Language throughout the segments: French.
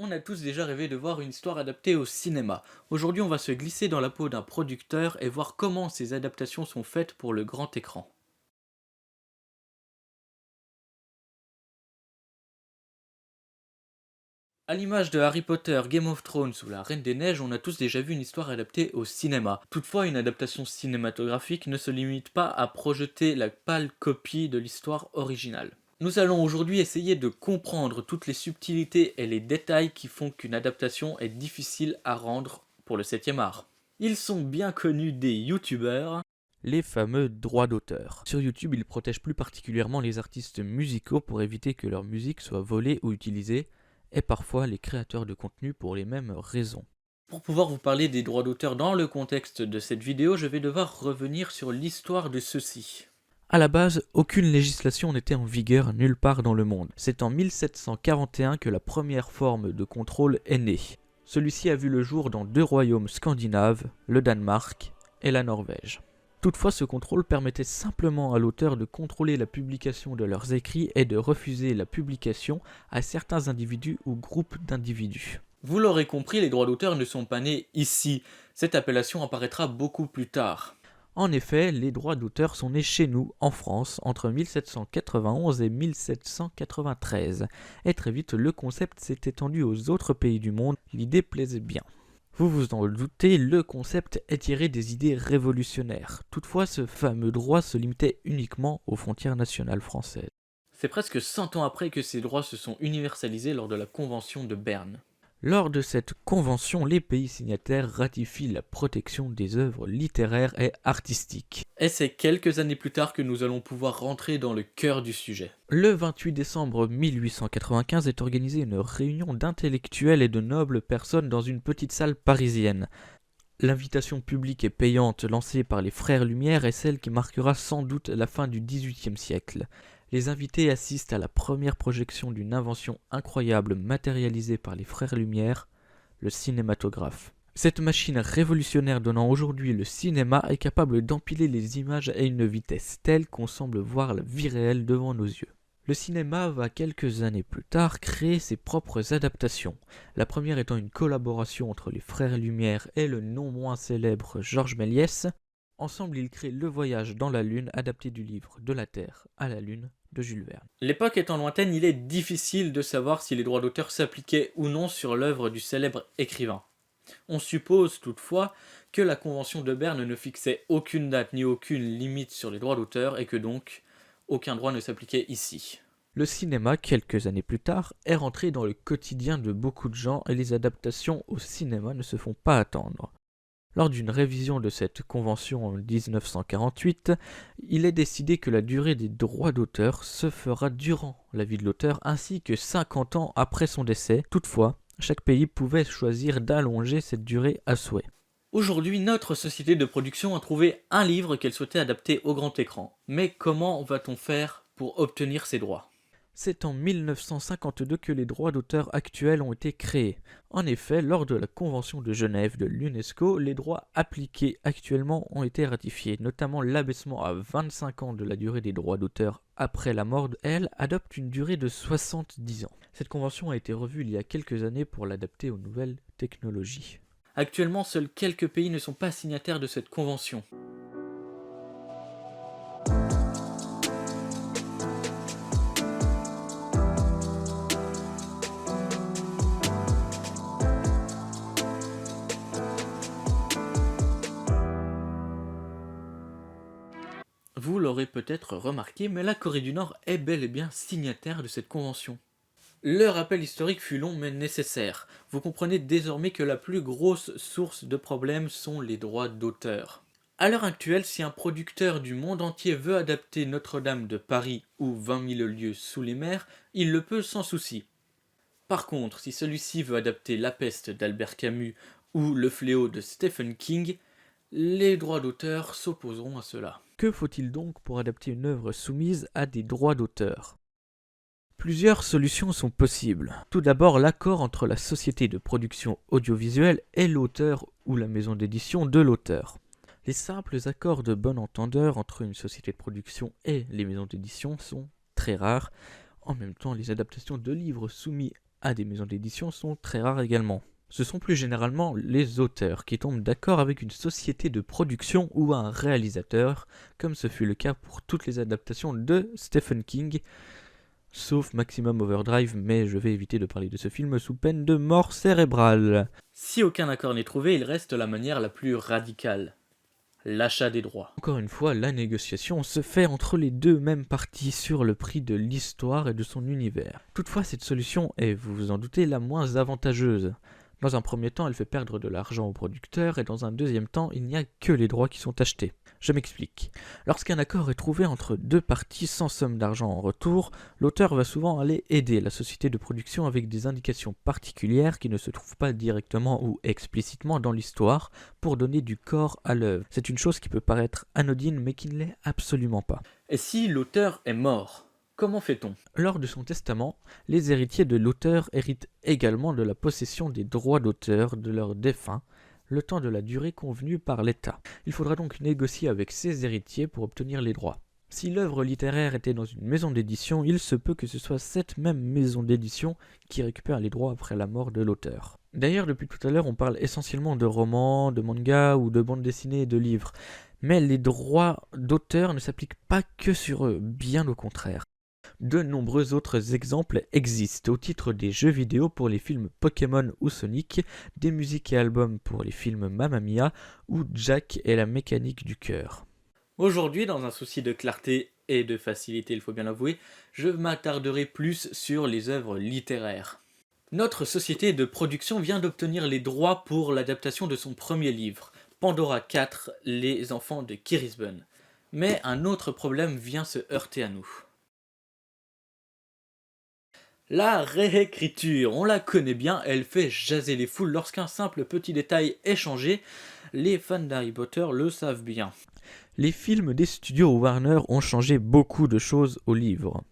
On a tous déjà rêvé de voir une histoire adaptée au cinéma. Aujourd'hui, on va se glisser dans la peau d'un producteur et voir comment ces adaptations sont faites pour le grand écran. À l'image de Harry Potter, Game of Thrones ou La Reine des Neiges, on a tous déjà vu une histoire adaptée au cinéma. Toutefois, une adaptation cinématographique ne se limite pas à projeter la pâle copie de l'histoire originale. Nous allons aujourd'hui essayer de comprendre toutes les subtilités et les détails qui font qu'une adaptation est difficile à rendre pour le 7e art. Ils sont bien connus des youtubeurs, les fameux droits d'auteur. Sur YouTube, ils protègent plus particulièrement les artistes musicaux pour éviter que leur musique soit volée ou utilisée, et parfois les créateurs de contenu pour les mêmes raisons. Pour pouvoir vous parler des droits d'auteur dans le contexte de cette vidéo, je vais devoir revenir sur l'histoire de ceux-ci. À la base, aucune législation n'était en vigueur nulle part dans le monde. C'est en 1741 que la première forme de contrôle est née. Celui-ci a vu le jour dans deux royaumes scandinaves, le Danemark et la Norvège. Toutefois, ce contrôle permettait simplement à l'auteur de contrôler la publication de leurs écrits et de refuser la publication à certains individus ou groupes d'individus. Vous l'aurez compris, les droits d'auteur ne sont pas nés ici. Cette appellation apparaîtra beaucoup plus tard. En effet, les droits d'auteur sont nés chez nous, en France, entre 1791 et 1793. Et très vite, le concept s'est étendu aux autres pays du monde. L'idée plaisait bien. Vous vous en doutez, le concept est tiré des idées révolutionnaires. Toutefois, ce fameux droit se limitait uniquement aux frontières nationales françaises. C'est presque 100 ans après que ces droits se sont universalisés lors de la Convention de Berne. Lors de cette convention, les pays signataires ratifient la protection des œuvres littéraires et artistiques. Et c'est quelques années plus tard que nous allons pouvoir rentrer dans le cœur du sujet. Le 28 décembre 1895 est organisée une réunion d'intellectuels et de nobles personnes dans une petite salle parisienne. L'invitation publique et payante lancée par les Frères Lumière est celle qui marquera sans doute la fin du XVIIIe siècle. Les invités assistent à la première projection d'une invention incroyable matérialisée par les Frères Lumière, le cinématographe. Cette machine révolutionnaire donnant aujourd'hui le cinéma est capable d'empiler les images à une vitesse telle qu'on semble voir la vie réelle devant nos yeux. Le cinéma va quelques années plus tard créer ses propres adaptations, la première étant une collaboration entre les Frères Lumière et le non moins célèbre Georges Méliès. Ensemble, ils créent Le Voyage dans la Lune, adapté du livre De la Terre à la Lune de Jules Verne. L'époque étant lointaine, il est difficile de savoir si les droits d'auteur s'appliquaient ou non sur l'œuvre du célèbre écrivain. On suppose toutefois que la Convention de Berne ne fixait aucune date ni aucune limite sur les droits d'auteur et que donc aucun droit ne s'appliquait ici. Le cinéma, quelques années plus tard, est rentré dans le quotidien de beaucoup de gens et les adaptations au cinéma ne se font pas attendre. Lors d'une révision de cette convention en 1948, il est décidé que la durée des droits d'auteur se fera durant la vie de l'auteur ainsi que 50 ans après son décès. Toutefois, chaque pays pouvait choisir d'allonger cette durée à souhait. Aujourd'hui, notre société de production a trouvé un livre qu'elle souhaitait adapter au grand écran. Mais comment va-t-on faire pour obtenir ces droits ? C'est en 1952 que les droits d'auteur actuels ont été créés. En effet, lors de la Convention de Genève de l'UNESCO, les droits appliqués actuellement ont été ratifiés, notamment l'abaissement à 25 ans de la durée des droits d'auteur après la mort. Elle adopte une durée de 70 ans. Cette convention a été revue il y a quelques années pour l'adapter aux nouvelles technologies. Actuellement, seuls quelques pays ne sont pas signataires de cette convention. Vous l'aurez peut-être remarqué, mais la Corée du Nord est bel et bien signataire de cette convention. Le rappel historique fut long mais nécessaire. Vous comprenez désormais que la plus grosse source de problèmes sont les droits d'auteur. À l'heure actuelle, si un producteur du monde entier veut adapter Notre-Dame de Paris ou 20 000 lieues sous les mers, il le peut sans souci. Par contre, si celui-ci veut adapter La Peste d'Albert Camus ou Le Fléau de Stephen King, les droits d'auteur s'opposeront à cela. Que faut-il donc pour adapter une œuvre soumise à des droits d'auteur ? Plusieurs solutions sont possibles. Tout d'abord, l'accord entre la société de production audiovisuelle et l'auteur ou la maison d'édition de l'auteur. Les simples accords de bon entendeur entre une société de production et les maisons d'édition sont très rares. En même temps, les adaptations de livres soumis à des maisons d'édition sont très rares également. Ce sont plus généralement les auteurs qui tombent d'accord avec une société de production ou un réalisateur, comme ce fut le cas pour toutes les adaptations de Stephen King, sauf Maximum Overdrive, mais je vais éviter de parler de ce film sous peine de mort cérébrale. Si aucun accord n'est trouvé, il reste la manière la plus radicale: l'achat des droits. Encore une fois, la négociation se fait entre les deux mêmes parties sur le prix de l'histoire et de son univers. Toutefois, cette solution est, vous vous en doutez, la moins avantageuse. Dans un premier temps, elle fait perdre de l'argent aux producteurs, et dans un deuxième temps, il n'y a que les droits qui sont achetés. Je m'explique. Lorsqu'un accord est trouvé entre deux parties sans somme d'argent en retour, l'auteur va souvent aller aider la société de production avec des indications particulières qui ne se trouvent pas directement ou explicitement dans l'histoire pour donner du corps à l'œuvre. C'est une chose qui peut paraître anodine mais qui ne l'est absolument pas. Et si l'auteur est mort, comment fait-on? Lors de son testament, les héritiers de l'auteur héritent également de la possession des droits d'auteur de leur défunt, le temps de la durée convenue par l'État. Il faudra donc négocier avec ses héritiers pour obtenir les droits. Si l'œuvre littéraire était dans une maison d'édition, il se peut que ce soit cette même maison d'édition qui récupère les droits après la mort de l'auteur. D'ailleurs, depuis tout à l'heure, on parle essentiellement de romans, de mangas ou de bandes dessinées et de livres. Mais les droits d'auteur ne s'appliquent pas que sur eux, bien au contraire. De nombreux autres exemples existent, au titre des jeux vidéo pour les films Pokémon ou Sonic, des musiques et albums pour les films Mamma Mia ou Jack et la mécanique du cœur. Aujourd'hui, dans un souci de clarté et de facilité, il faut bien l'avouer, je m'attarderai plus sur les œuvres littéraires. Notre société de production vient d'obtenir les droits pour l'adaptation de son premier livre, Pandora 4, Les enfants de Kirisbun. Mais un autre problème vient se heurter à nous. La réécriture, on la connaît bien, elle fait jaser les foules lorsqu'un simple petit détail est changé. Les fans d'Harry Potter le savent bien. Les films des studios Warner ont changé beaucoup de choses au livre.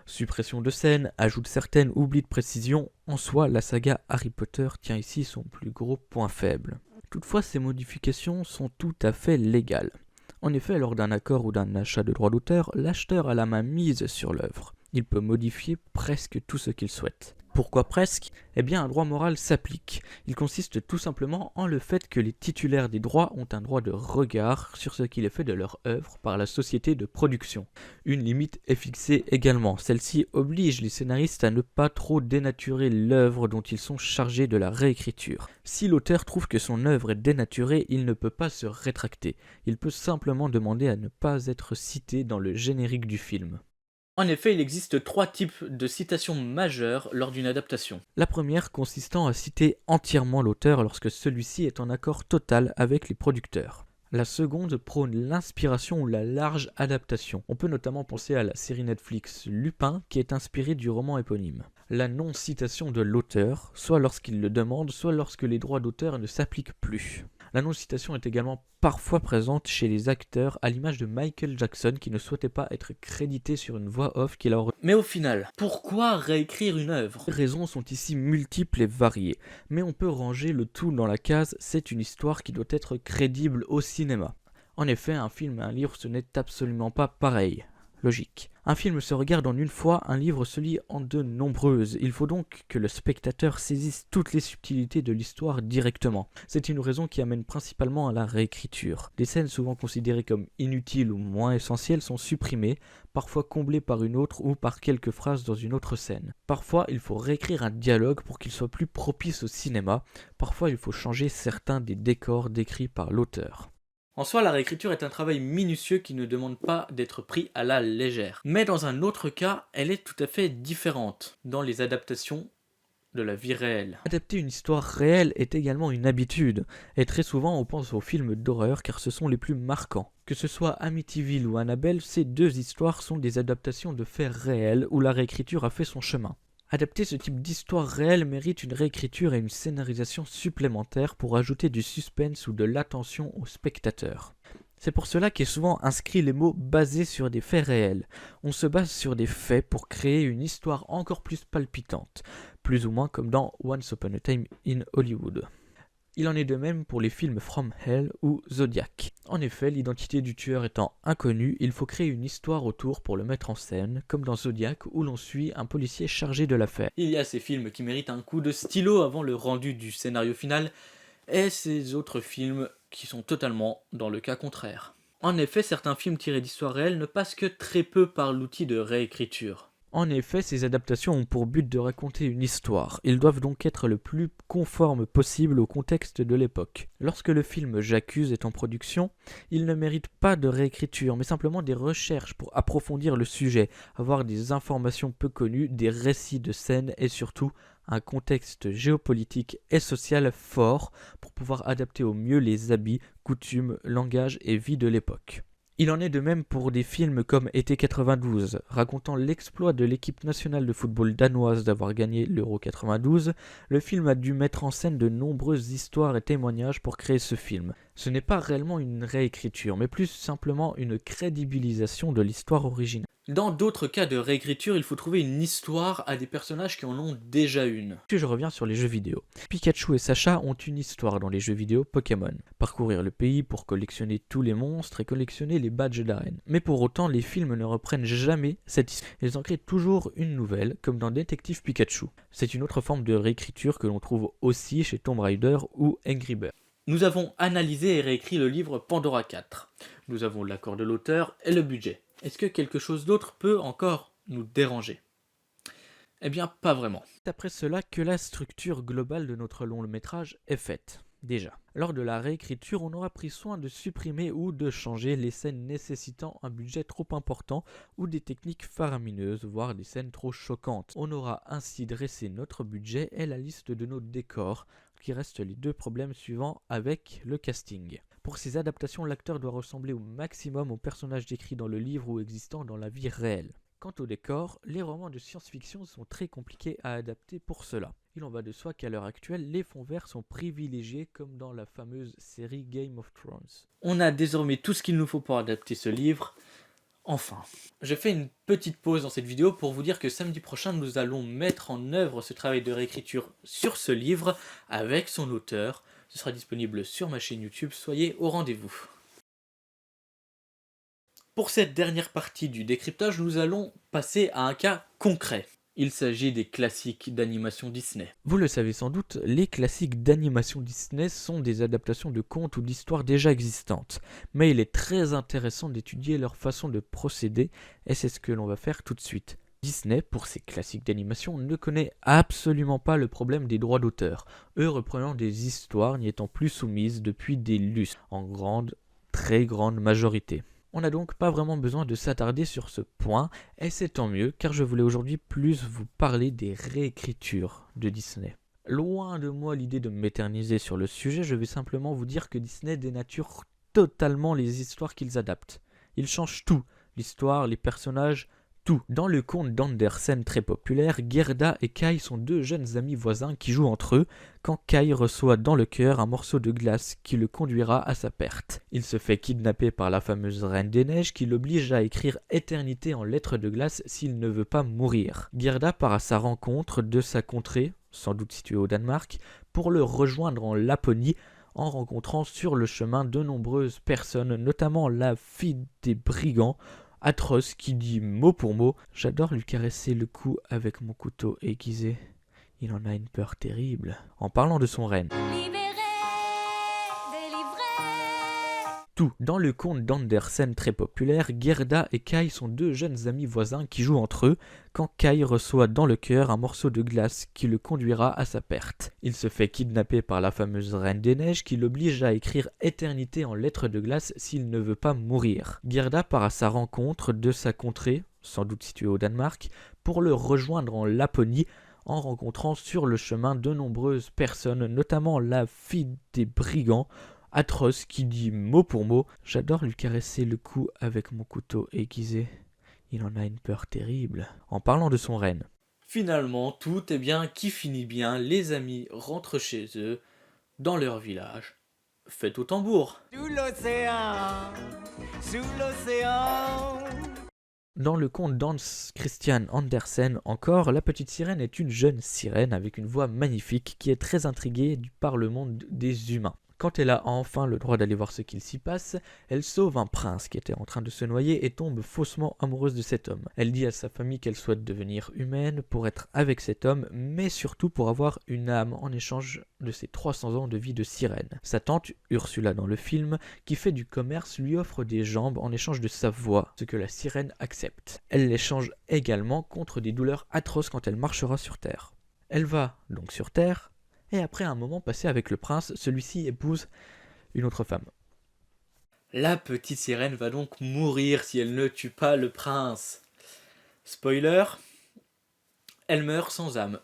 Suppression de scènes, ajout de certaines, oubli de précision, en soi la saga Harry Potter tient ici son plus gros point faible. Toutefois, ces modifications sont tout à fait légales. En effet, lors d'un accord ou d'un achat de droits d'auteur, l'acheteur a la main mise sur l'œuvre. Il peut modifier presque tout ce qu'il souhaite. Pourquoi presque? Eh bien, un droit moral s'applique. Il consiste tout simplement en le fait que les titulaires des droits ont un droit de regard sur ce qu'il est fait de leur œuvre par la société de production. Une limite est fixée également. Celle-ci oblige les scénaristes à ne pas trop dénaturer l'œuvre dont ils sont chargés de la réécriture. Si l'auteur trouve que son œuvre est dénaturée, il ne peut pas se rétracter. Il peut simplement demander à ne pas être cité dans le générique du film. En effet, il existe 3 types de citations majeures lors d'une adaptation. La première consistant à citer entièrement l'auteur lorsque celui-ci est en accord total avec les producteurs. La seconde prône l'inspiration ou la large adaptation. On peut notamment penser à la série Netflix Lupin qui est inspirée du roman éponyme. La non-citation de l'auteur, soit lorsqu'il le demande, soit lorsque les droits d'auteur ne s'appliquent plus. La non-citation est également parfois présente chez les acteurs, à l'image de Michael Jackson qui ne souhaitait pas être crédité sur une voix off qu'il a... Mais au final, pourquoi réécrire une œuvre? Les raisons sont ici multiples et variées, mais on peut ranger le tout dans la case « c'est une histoire qui doit être crédible au cinéma ». En effet, un film et un livre ce n'est absolument pas pareil. Logique. Un film se regarde en une fois, un livre se lit en de nombreuses. Il faut donc que le spectateur saisisse toutes les subtilités de l'histoire directement. C'est une raison qui amène principalement à la réécriture. Des scènes souvent considérées comme inutiles ou moins essentielles sont supprimées, parfois comblées par une autre ou par quelques phrases dans une autre scène. Parfois, il faut réécrire un dialogue pour qu'il soit plus propice au cinéma. Parfois, il faut changer certains des décors décrits par l'auteur. En soi, la réécriture est un travail minutieux qui ne demande pas d'être pris à la légère. Mais dans un autre cas, elle est tout à fait différente dans les adaptations de la vie réelle. Adapter une histoire réelle est également une habitude, et très souvent on pense aux films d'horreur car ce sont les plus marquants. Que ce soit Amityville ou Annabelle, ces deux histoires sont des adaptations de faits réels où la réécriture a fait son chemin. Adapter ce type d'histoire réelle mérite une réécriture et une scénarisation supplémentaires pour ajouter du suspense ou de l'attention au spectateur. C'est pour cela qu'est souvent inscrit les mots basés sur des faits réels. On se base sur des faits pour créer une histoire encore plus palpitante, plus ou moins comme dans Once Upon a Time in Hollywood. Il en est de même pour les films From Hell ou Zodiac. En effet, l'identité du tueur étant inconnue, il faut créer une histoire autour pour le mettre en scène, comme dans Zodiac où l'on suit un policier chargé de l'affaire. Il y a ces films qui méritent un coup de stylo avant le rendu du scénario final, et ces autres films qui sont totalement dans le cas contraire. En effet, certains films tirés d'histoires réelles ne passent que très peu par l'outil de réécriture. En effet, ces adaptations ont pour but de raconter une histoire. Ils doivent donc être le plus conformes possible au contexte de l'époque. Lorsque le film J'accuse est en production, il ne mérite pas de réécriture, mais simplement des recherches pour approfondir le sujet, avoir des informations peu connues, des récits de scènes et surtout un contexte géopolitique et social fort pour pouvoir adapter au mieux les habits, coutumes, langage et vie de l'époque. Il en est de même pour des films comme Été 92, racontant l'exploit de l'équipe nationale de football danoise d'avoir gagné l'Euro 92. Le film a dû mettre en scène de nombreuses histoires et témoignages pour créer ce film. Ce n'est pas réellement une réécriture, mais plus simplement une crédibilisation de l'histoire originale. Dans d'autres cas de réécriture, il faut trouver une histoire à des personnages qui en ont déjà une. Puis je reviens sur les jeux vidéo. Pikachu et Sacha ont une histoire dans les jeux vidéo Pokémon. Parcourir le pays pour collectionner tous les monstres et collectionner les badges d'arène. Mais pour autant, les films ne reprennent jamais cette histoire. Ils en créent toujours une nouvelle, comme dans Détective Pikachu. C'est une autre forme de réécriture que l'on trouve aussi chez Tomb Raider ou Angry Birds. Nous avons analysé et réécrit le livre Pandora 4. Nous avons l'accord de l'auteur et le budget. Est-ce que quelque chose d'autre peut encore nous déranger ? Eh bien, pas vraiment. C'est après cela que la structure globale de notre long métrage est faite. Déjà, lors de la réécriture, on aura pris soin de supprimer ou de changer les scènes nécessitant un budget trop important ou des techniques faramineuses, voire des scènes trop choquantes. On aura ainsi dressé notre budget et la liste de nos décors, qui restent les deux problèmes suivants avec le casting. Pour ces adaptations, l'acteur doit ressembler au maximum aux personnages décrits dans le livre ou existants dans la vie réelle. Quant au décor, les romans de science-fiction sont très compliqués à adapter pour cela. Il en va de soi qu'à l'heure actuelle, les fonds verts sont privilégiés comme dans la fameuse série Game of Thrones. On a désormais tout ce qu'il nous faut pour adapter ce livre. Enfin, je fais une petite pause dans cette vidéo pour vous dire que samedi prochain, nous allons mettre en œuvre ce travail de réécriture sur ce livre avec son auteur. Ce sera disponible sur ma chaîne YouTube, soyez au rendez-vous. Pour cette dernière partie du décryptage, nous allons passer à un cas concret. Il s'agit des classiques d'animation Disney. Vous le savez sans doute, les classiques d'animation Disney sont des adaptations de contes ou d'histoires déjà existantes. Mais il est très intéressant d'étudier leur façon de procéder, et c'est ce que l'on va faire tout de suite. Disney, pour ses classiques d'animation, ne connaît absolument pas le problème des droits d'auteur, eux reprenant des histoires n'y étant plus soumises depuis des lustres, en grande, très grande majorité. On n'a donc pas vraiment besoin de s'attarder sur ce point, et c'est tant mieux, car je voulais aujourd'hui plus vous parler des réécritures de Disney. Loin de moi l'idée de m'éterniser sur le sujet, je vais simplement vous dire que Disney dénature totalement les histoires qu'ils adaptent. Ils changent tout, l'histoire, les personnages, tout. Dans le conte d'Andersen très populaire, Gerda et Kai sont deux jeunes amis voisins qui jouent entre eux quand Kai reçoit dans le cœur un morceau de glace qui le conduira à sa perte. Il se fait kidnapper par la fameuse Reine des Neiges qui l'oblige à écrire éternité en lettres de glace s'il ne veut pas mourir. Gerda part à sa rencontre de sa contrée, sans doute située au Danemark, pour le rejoindre en Laponie en rencontrant sur le chemin de nombreuses personnes, notamment la fille des brigands, Atroce qui dit mot pour mot « J'adore lui caresser le cou avec mon couteau aiguisé. Il en a une peur terrible. » En parlant de son reine. Tout. Dans le conte d'Andersen très populaire, Gerda et Kai sont deux jeunes amis voisins qui jouent entre eux quand Kai reçoit dans le cœur un morceau de glace qui le conduira à sa perte. Il se fait kidnapper par la fameuse Reine des Neiges qui l'oblige à écrire éternité en lettres de glace s'il ne veut pas mourir. Gerda part à sa rencontre de sa contrée, sans doute située au Danemark, pour le rejoindre en Laponie en rencontrant sur le chemin de nombreuses personnes, notamment la fille des brigands, Atroce qui dit mot pour mot « J'adore lui caresser le cou avec mon couteau aiguisé. Il en a une peur terrible. » En parlant de son reine. Finalement, tout est bien qui finit bien, les amis rentrent chez eux, dans leur village. Faites au tambour. Sous l'océan, Dans le conte d'Hans Christian Andersen encore, la petite sirène est une jeune sirène avec une voix magnifique qui est très intriguée par le monde des humains. Quand elle a enfin le droit d'aller voir ce qu'il s'y passe, elle sauve un prince qui était en train de se noyer et tombe faussement amoureuse de cet homme. Elle dit à sa famille qu'elle souhaite devenir humaine pour être avec cet homme, mais surtout pour avoir une âme en échange de ses 300 ans de vie de sirène. Sa tante, Ursula dans le film, qui fait du commerce, lui offre des jambes en échange de sa voix, ce que la sirène accepte. Elle l'échange également contre des douleurs atroces quand elle marchera sur Terre. Elle va donc sur Terre, et après un moment passé avec le prince, celui-ci épouse une autre femme. La petite sirène va donc mourir si elle ne tue pas le prince. Spoiler, elle meurt sans âme.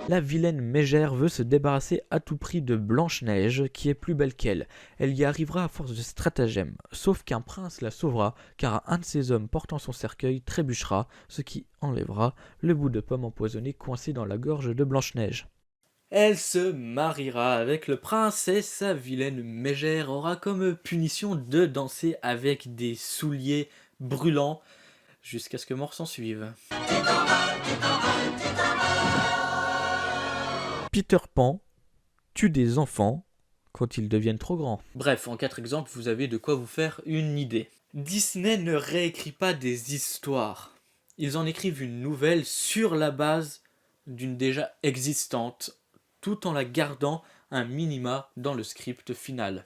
La vilaine Mégère veut se débarrasser à tout prix de Blanche-Neige, qui est plus belle qu'elle. Elle y arrivera à force de stratagèmes, sauf qu'un prince la sauvera, car un de ses hommes portant son cercueil trébuchera, ce qui enlèvera le bout de pomme empoisonné coincé dans la gorge de Blanche-Neige. Elle se mariera avec le prince et sa vilaine Mégère aura comme punition de danser avec des souliers brûlants jusqu'à ce que mort s'en suive. Peter Pan tue des enfants quand ils deviennent trop grands. Bref, en 4 exemples, vous avez de quoi vous faire une idée. Disney ne réécrit pas des histoires. Ils en écrivent une nouvelle sur la base d'une déjà existante, tout en la gardant un minima dans le script final.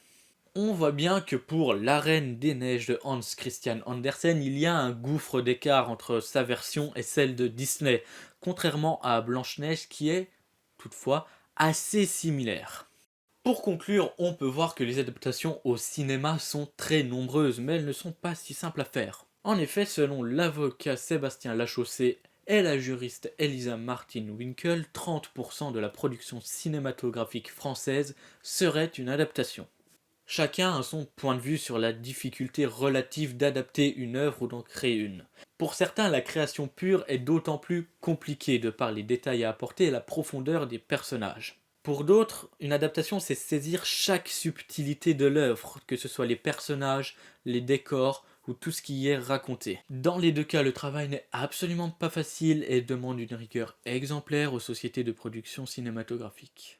On voit bien que pour La Reine des Neiges de Hans Christian Andersen, il y a un gouffre d'écart entre sa version et celle de Disney, contrairement à Blanche-Neige qui est, toutefois, assez similaire. Pour conclure, on peut voir que les adaptations au cinéma sont très nombreuses, mais elles ne sont pas si simples à faire. En effet, selon l'avocat Sébastien Lachaussée et la juriste Elisa Martin-Winkel, 30% de la production cinématographique française serait une adaptation. Chacun a son point de vue sur la difficulté relative d'adapter une œuvre ou d'en créer une. Pour certains, la création pure est d'autant plus compliquée de par les détails à apporter et la profondeur des personnages. Pour d'autres, une adaptation, c'est saisir chaque subtilité de l'œuvre, que ce soit les personnages, les décors ou tout ce qui y est raconté. Dans les deux cas, le travail n'est absolument pas facile et demande une rigueur exemplaire aux sociétés de production cinématographique.